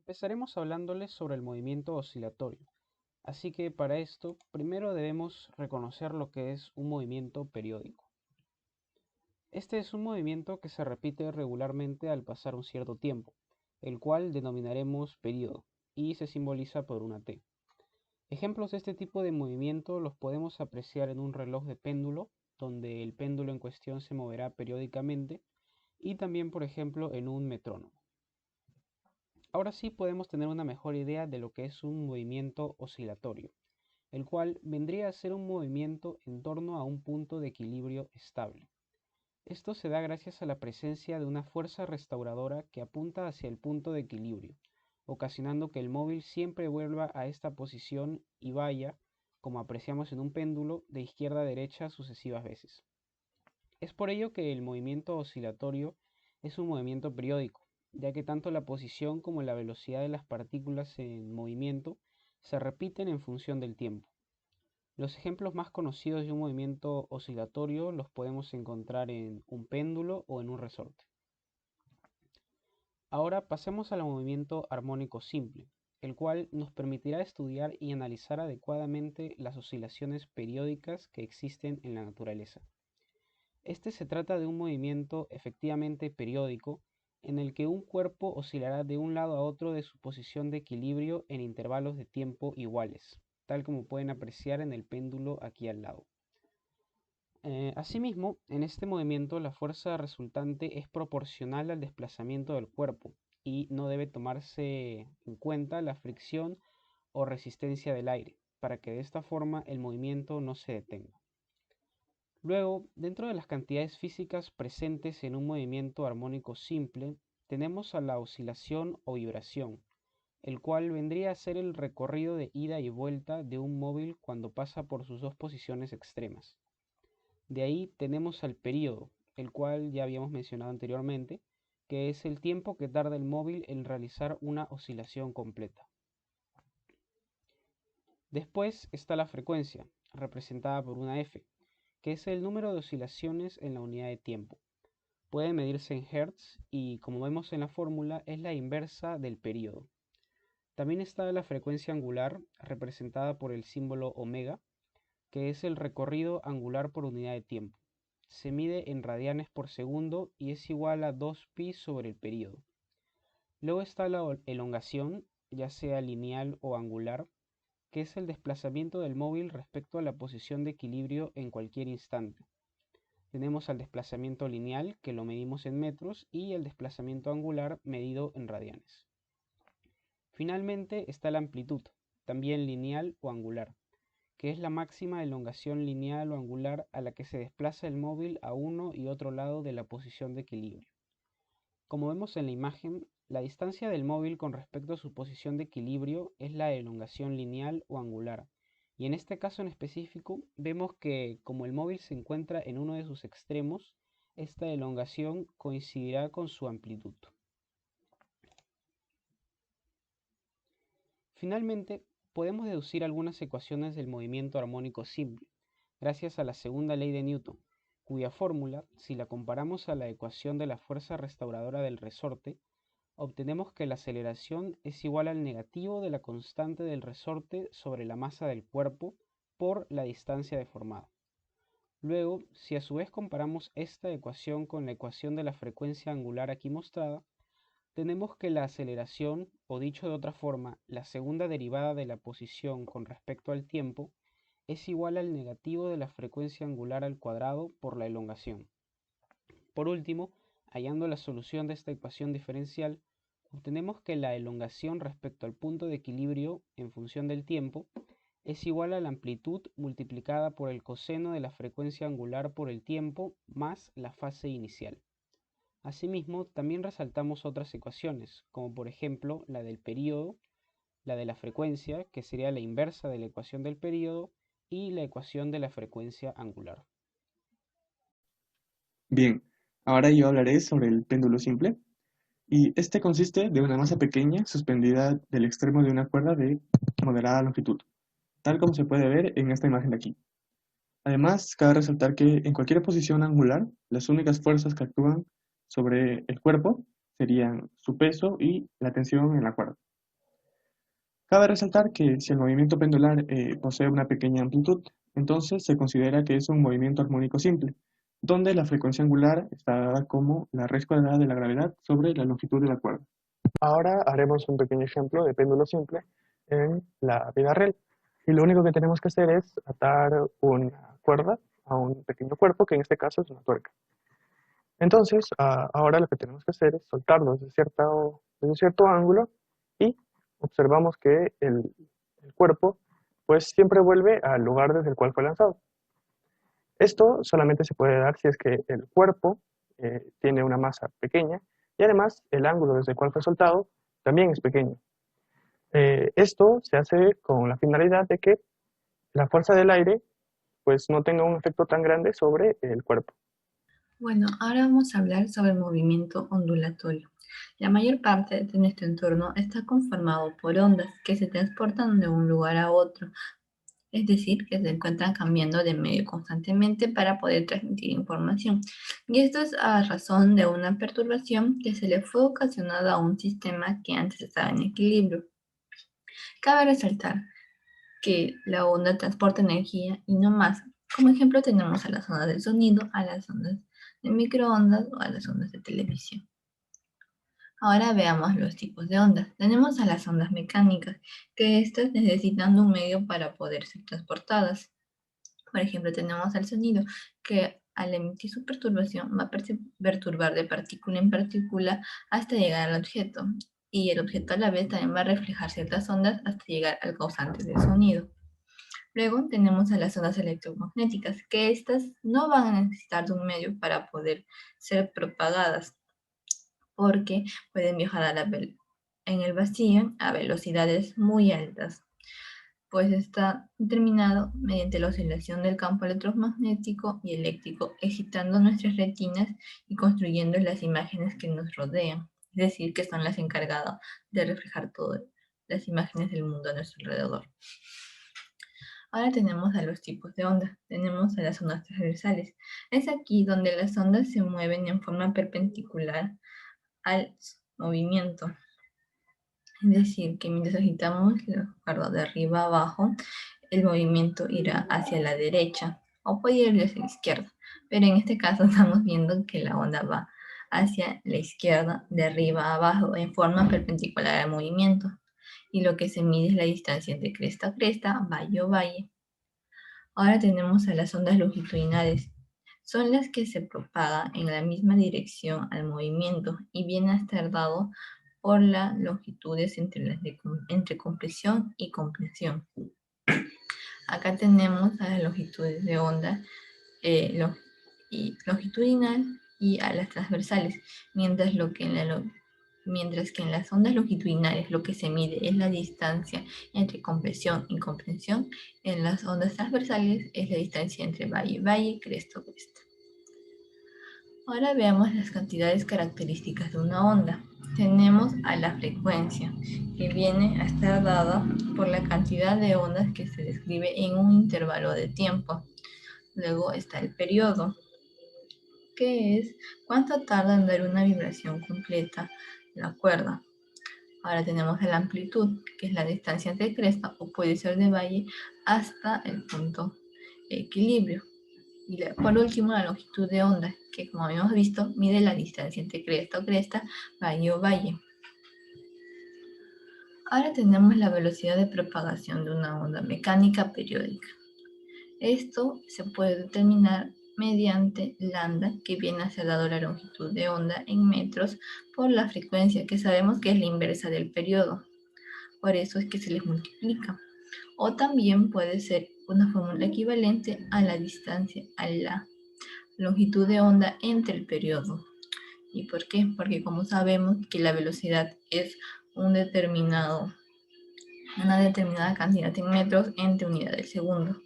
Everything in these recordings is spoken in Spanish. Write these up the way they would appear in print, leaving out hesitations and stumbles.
Empezaremos hablándoles sobre el movimiento oscilatorio. Así que para esto, primero debemos reconocer lo que es un movimiento periódico. Este es un movimiento que se repite regularmente al pasar un cierto tiempo, el cual denominaremos periodo, y se simboliza por una T. Ejemplos de este tipo de movimiento los podemos apreciar en un reloj de péndulo, donde el péndulo en cuestión se moverá periódicamente, y también, por ejemplo, en un metrónomo. Ahora sí podemos tener una mejor idea de lo que es un movimiento oscilatorio, el cual vendría a ser un movimiento en torno a un punto de equilibrio estable. Esto se da gracias a la presencia de una fuerza restauradora que apunta hacia el punto de equilibrio, ocasionando que el móvil siempre vuelva a esta posición y vaya, como apreciamos en un péndulo, de izquierda a derecha sucesivas veces. Es por ello que el movimiento oscilatorio es un movimiento periódico, ya que tanto la posición como la velocidad de las partículas en movimiento se repiten en función del tiempo. Los ejemplos más conocidos de un movimiento oscilatorio los podemos encontrar en un péndulo o en un resorte. Ahora pasemos al movimiento armónico simple, el cual nos permitirá estudiar y analizar adecuadamente las oscilaciones periódicas que existen en la naturaleza. Este se trata de un movimiento efectivamente periódico en el que un cuerpo oscilará de un lado a otro de su posición de equilibrio en intervalos de tiempo iguales, tal como pueden apreciar en el péndulo aquí al lado. Asimismo, en este movimiento la fuerza resultante es proporcional al desplazamiento del cuerpo y no debe tomarse en cuenta la fricción o resistencia del aire, para que de esta forma el movimiento no se detenga. Luego, dentro de las cantidades físicas presentes en un movimiento armónico simple, tenemos a la oscilación o vibración, el cual vendría a ser el recorrido de ida y vuelta de un móvil cuando pasa por sus dos posiciones extremas. De ahí tenemos al período, el cual ya habíamos mencionado anteriormente, que es el tiempo que tarda el móvil en realizar una oscilación completa. Después está la frecuencia, representada por una F, que es el número de oscilaciones en la unidad de tiempo. Puede medirse en Hertz y, como vemos en la fórmula, es la inversa del período. También está la frecuencia angular, representada por el símbolo omega, que es el recorrido angular por unidad de tiempo. Se mide en radianes por segundo y es igual a 2pi sobre el período. Luego está la elongación, ya sea lineal o angular, que es el desplazamiento del móvil respecto a la posición de equilibrio en cualquier instante. Tenemos al desplazamiento lineal, que lo medimos en metros, y el desplazamiento angular medido en radianes. Finalmente está la amplitud, también lineal o angular, que es la máxima elongación lineal o angular a la que se desplaza el móvil a uno y otro lado de la posición de equilibrio. Como vemos en la imagen, la distancia del móvil con respecto a su posición de equilibrio es la elongación lineal o angular, y en este caso en específico vemos que como el móvil se encuentra en uno de sus extremos, esta elongación coincidirá con su amplitud. Finalmente, podemos deducir algunas ecuaciones del movimiento armónico simple, gracias a la segunda ley de Newton, cuya fórmula, si la comparamos a la ecuación de la fuerza restauradora del resorte, obtenemos que la aceleración es igual al negativo de la constante del resorte sobre la masa del cuerpo por la distancia deformada. Luego, si a su vez comparamos esta ecuación con la ecuación de la frecuencia angular aquí mostrada, tenemos que la aceleración, o dicho de otra forma, la segunda derivada de la posición con respecto al tiempo, es igual al negativo de la frecuencia angular al cuadrado por la elongación. Por último, hallando la solución de esta ecuación diferencial, obtenemos que la elongación respecto al punto de equilibrio en función del tiempo es igual a la amplitud multiplicada por el coseno de la frecuencia angular por el tiempo más la fase inicial. Asimismo, también resaltamos otras ecuaciones, como por ejemplo la del período, la de la frecuencia, que sería la inversa de la ecuación del período, y la ecuación de la frecuencia angular. Bien, ahora yo hablaré sobre el péndulo simple, y este consiste de una masa pequeña suspendida del extremo de una cuerda de moderada longitud, tal como se puede ver en esta imagen de aquí. Además, cabe resaltar que en cualquier posición angular, las únicas fuerzas que actúan sobre el cuerpo serían su peso y la tensión en la cuerda. Cabe resaltar que si el movimiento pendular posee una pequeña amplitud, entonces se considera que es un movimiento armónico simple, donde la frecuencia angular está dada como la raíz cuadrada de la gravedad sobre la longitud de la cuerda. Ahora haremos un pequeño ejemplo de péndulo simple en la vida real. Y lo único que tenemos que hacer es atar una cuerda a un pequeño cuerpo, que en este caso es una tuerca. Entonces, ahora lo que tenemos que hacer es soltarlo desde cierto ángulo y observamos que el cuerpo pues siempre vuelve al lugar desde el cual fue lanzado. Esto solamente se puede dar si es que el cuerpo tiene una masa pequeña y además el ángulo desde el cual fue soltado también es pequeño. Esto se hace con la finalidad de que la fuerza del aire pues no tenga un efecto tan grande sobre el cuerpo. Bueno, ahora vamos a hablar sobre el movimiento ondulatorio. La mayor parte de nuestro entorno está conformado por ondas que se transportan de un lugar a otro, es decir, que se encuentran cambiando de medio constantemente para poder transmitir información. Y esto es a razón de una perturbación que se le fue ocasionada a un sistema que antes estaba en equilibrio. Cabe resaltar que la onda transporta energía y no masa. Como ejemplo tenemos a las ondas del sonido, a las ondas de microondas o a las ondas de televisión. Ahora veamos los tipos de ondas. Tenemos a las ondas mecánicas, que estas necesitan de un medio para poder ser transportadas. Por ejemplo, tenemos al sonido, que al emitir su perturbación va a perturbar de partícula en partícula hasta llegar al objeto. Y el objeto a la vez también va a reflejar ciertas ondas hasta llegar al causante del sonido. Luego tenemos a las ondas electromagnéticas, que estas no van a necesitar de un medio para poder ser propagadas, porque pueden viajar en el vacío a velocidades muy altas, pues está determinado mediante la oscilación del campo electromagnético y eléctrico, excitando nuestras retinas y construyendo las imágenes que nos rodean, es decir, que son las encargadas de reflejar todas las imágenes del mundo a nuestro alrededor. Ahora tenemos a los tipos de ondas. Tenemos a las ondas transversales. Es aquí donde las ondas se mueven en forma perpendicular al movimiento. Es decir, que mientras agitamos la cuerda de arriba a abajo, el movimiento irá hacia la derecha o puede ir hacia la izquierda. Pero en este caso estamos viendo que la onda va hacia la izquierda, de arriba a abajo, en forma perpendicular al movimiento. Y lo que se mide es la distancia entre cresta a cresta, valle a valle. Ahora tenemos a las ondas longitudinales. Son las que se propagan en la misma dirección al movimiento y viene a estar dado por las longitudes entre compresión y comprensión. Acá tenemos a las longitudes de onda longitudinal y a las transversales, mientras que en las ondas longitudinales lo que se mide es la distancia entre compresión y comprensión, en las ondas transversales es la distancia entre valle, valle, cresta, cresta. Ahora veamos las cantidades características de una onda. Tenemos a la frecuencia, que viene a estar dada por la cantidad de ondas que se describe en un intervalo de tiempo. Luego está el periodo, que es cuánto tarda en dar una vibración completa la cuerda. Ahora tenemos la amplitud, que es la distancia entre cresta o puede ser de valle hasta el punto de equilibrio. Y por último, la longitud de onda, que como habíamos visto, mide la distancia entre cresta o cresta, valle o valle. Ahora tenemos la velocidad de propagación de una onda mecánica periódica. Esto se puede determinar mediante lambda, que viene a ser dado la longitud de onda en metros por la frecuencia, que sabemos que es la inversa del periodo. Por eso es que se les multiplica. O también puede ser una fórmula equivalente a la distancia, a la longitud de onda entre el periodo. ¿Y por qué? Porque como sabemos que la velocidad es una determinada cantidad en metros entre unidades de segundo.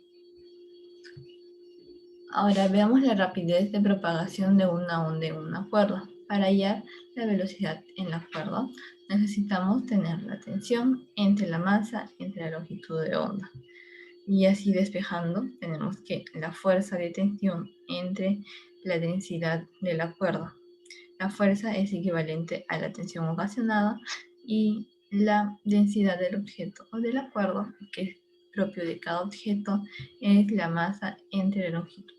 Ahora veamos la rapidez de propagación de una onda en una cuerda. Para hallar la velocidad en la cuerda necesitamos tener la tensión entre la masa entre la longitud de onda. Y así despejando tenemos que la fuerza de tensión entre la densidad de la cuerda. La fuerza es equivalente a la tensión ocasionada y La densidad del objeto o del acuerdo, que es propio de cada objeto, es la masa entre la longitud.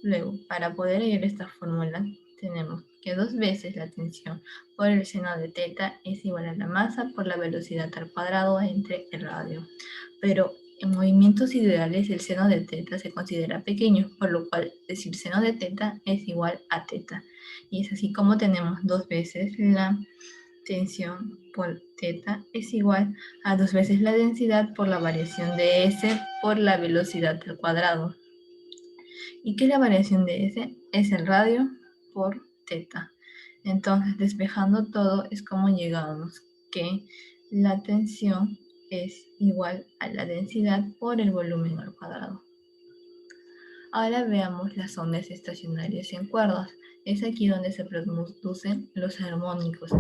Luego, para poder hallar esta fórmula, tenemos que 2 veces la tensión por el seno de θ es igual a la masa por la velocidad al cuadrado entre el radio. Pero en movimientos ideales el seno de θ se considera pequeño, por lo cual decir seno de θ es igual a θ. Y es así como tenemos 2 veces la tensión por θ es igual a 2 veces la densidad por la variación de S por la velocidad al cuadrado. ¿Y qué es la variación de S? Es el radio por θ. Entonces, despejando todo, es como llegamos que la tensión es igual a la densidad por el volumen al cuadrado. Ahora veamos las ondas estacionarias en cuerdas. Es aquí donde se producen los armónicos.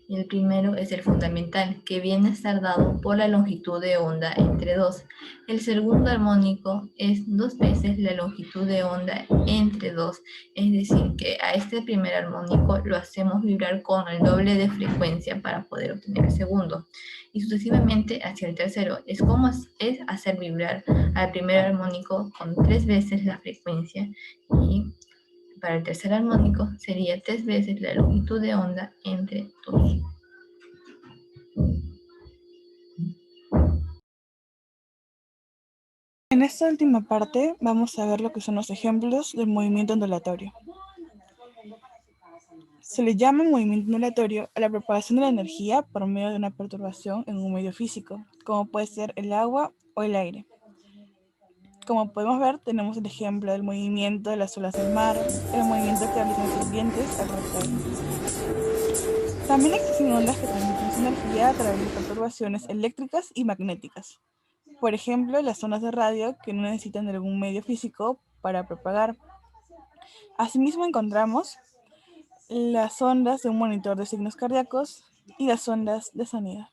Y el primero es el fundamental, que viene a estar dado por la longitud de onda entre 2. El segundo armónico es 2 veces la longitud de onda entre 2. Es decir, que a este primer armónico lo hacemos vibrar con el doble de frecuencia para poder obtener el segundo. Y sucesivamente hacia el tercero. Es como es hacer vibrar al primer armónico con 3 veces la frecuencia, y para el tercer armónico sería 3 veces la longitud de onda entre 2. En esta última parte vamos a ver lo que son los ejemplos del movimiento ondulatorio. Se le llama movimiento ondulatorio a la propagación de la energía por medio de una perturbación en un medio físico, como puede ser el agua o el aire. Como podemos ver, tenemos el ejemplo del movimiento de las olas del mar, el movimiento que realizan las serpientes al rotar. También existen ondas que transmiten su energía a través de perturbaciones eléctricas y magnéticas. Por ejemplo, las ondas de radio que no necesitan de algún medio físico para propagar. Asimismo encontramos las ondas de un monitor de signos cardíacos y las ondas de sonido.